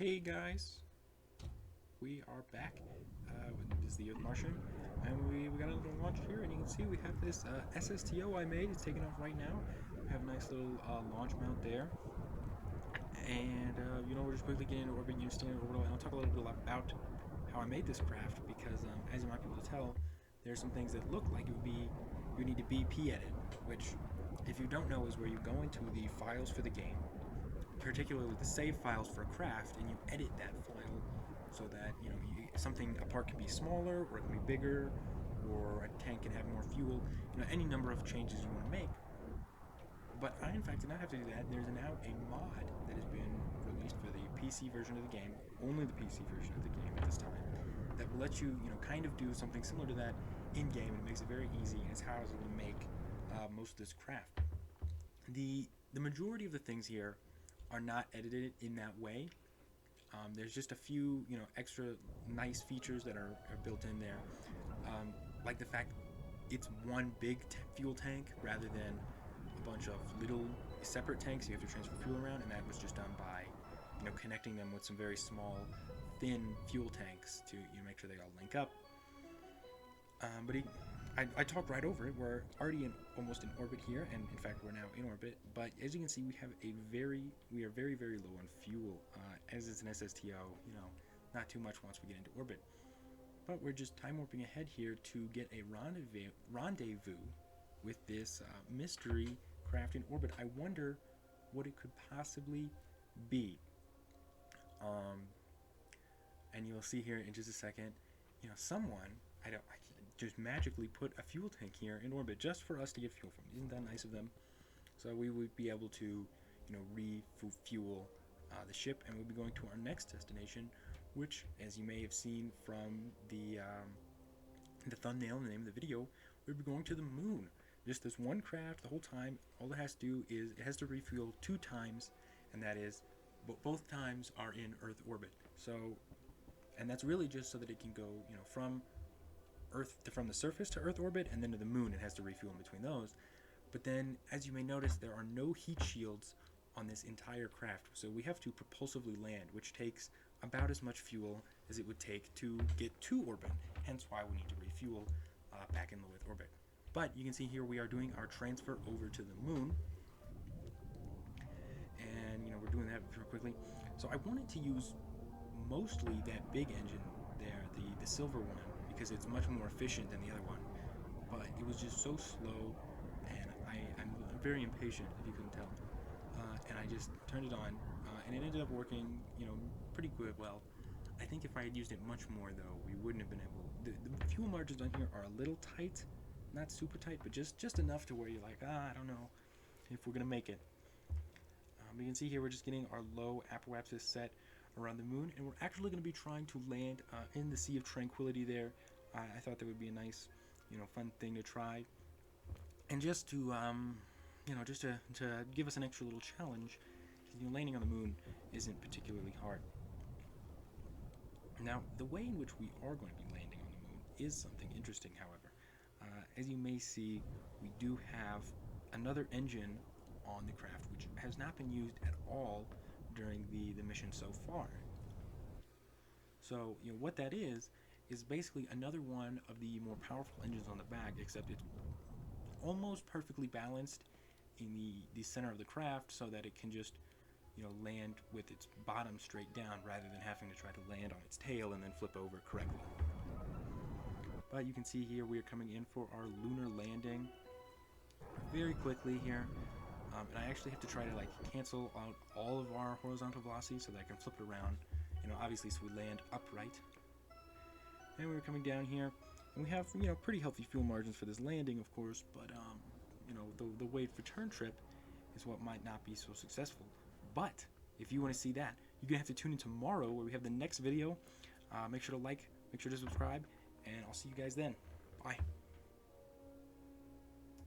Hey guys, we are back. This is the Martian, and we got a little launch here, and you can see we have this SSTO I made. It's taking off right now. We have a nice little launch mount there, and we're just quickly getting into orbit, standard orbital, and I'll talk a little bit about how I made this craft because, as you might be able to tell, there's some things that look like you need to BP edit, which, if you don't know, is where you go into the files for the game, particularly the save files for a craft, and you edit that file so that a part can be smaller or it can be bigger, or a tank can have more fuel. Any number of changes you want to make. But I, in fact, did not have to do that. There's now a mod that has been released for the PC version of the game, only the PC version of the game at this time, that will let you, kind of do something similar to that in game, and it makes it very easy, and it's how I was able to make most of this craft. The majority of the things here are not edited in that way. There's just a few, extra nice features that are built in there, like the fact it's one big fuel tank rather than a bunch of little separate tanks you have to transfer fuel around, and that was just done by, connecting them with some very small, thin fuel tanks to make sure they all link up. I talked right over it. We're already almost in orbit here, and in fact we're now in orbit. But as you can see, we are very, very low on fuel. As it's an SSTO, not too much once we get into orbit. But we're just time warping ahead here to get a rendezvous with this mystery craft in orbit. I wonder what it could possibly be. And you'll see here in just a second. Someone I just magically put a fuel tank here in orbit just for us to get fuel from. Isn't that nice of them? So we would be able to, refuel the ship, and we'll be going to our next destination, which, as you may have seen from the thumbnail and the name of the video, we'll be going to the moon. Just this one craft the whole time. All it has to do is it has to refuel 2 times, and that is, both times are in Earth orbit. So, and that's really just so that it can go, from the surface to Earth orbit, and then to the moon. It has to refuel in between those. But then, as you may notice, there are no heat shields on this entire craft, so we have to propulsively land, which takes about as much fuel as it would take to get to orbit, hence why we need to refuel back in low Earth orbit. But you can see here we are doing our transfer over to the moon, and we're doing that very quickly. So I wanted to use mostly that big engine there, the silver one, because it's much more efficient than the other one, but it was just so slow, and I'm very impatient, if you couldn't tell, and I just turned it on, and it ended up working, pretty good. Well, I think if I had used it much more, though, we wouldn't have been able. The fuel margins on here are a little tight, not super tight, but just enough to where you're like, I don't know if we're gonna make it. You can see here we're just getting our low apoapsis set around the moon, and we're actually going to be trying to land in the Sea of Tranquility there. I thought that would be a nice, fun thing to try, and just to, just to give us an extra little challenge, because landing on the moon isn't particularly hard. Now, the way in which we are going to be landing on the moon is something interesting, however. As you may see, we do have another engine on the craft, which has not been used at all during the mission so far. So, what that is basically another one of the more powerful engines on the back, except it's almost perfectly balanced in the center of the craft so that it can just, land with its bottom straight down rather than having to try to land on its tail and then flip over correctly. But you can see here we are coming in for our lunar landing very quickly here. And I actually have to try to cancel out all of our horizontal velocity so that I can flip it around, obviously, so we land upright. And we're coming down here, and we have pretty healthy fuel margins for this landing, of course, but the wait return trip is what might not be so successful. But if you want to see that, you're gonna have to tune in tomorrow where we have the next video. Make sure to like, make sure to subscribe, and I'll see you guys then. Bye.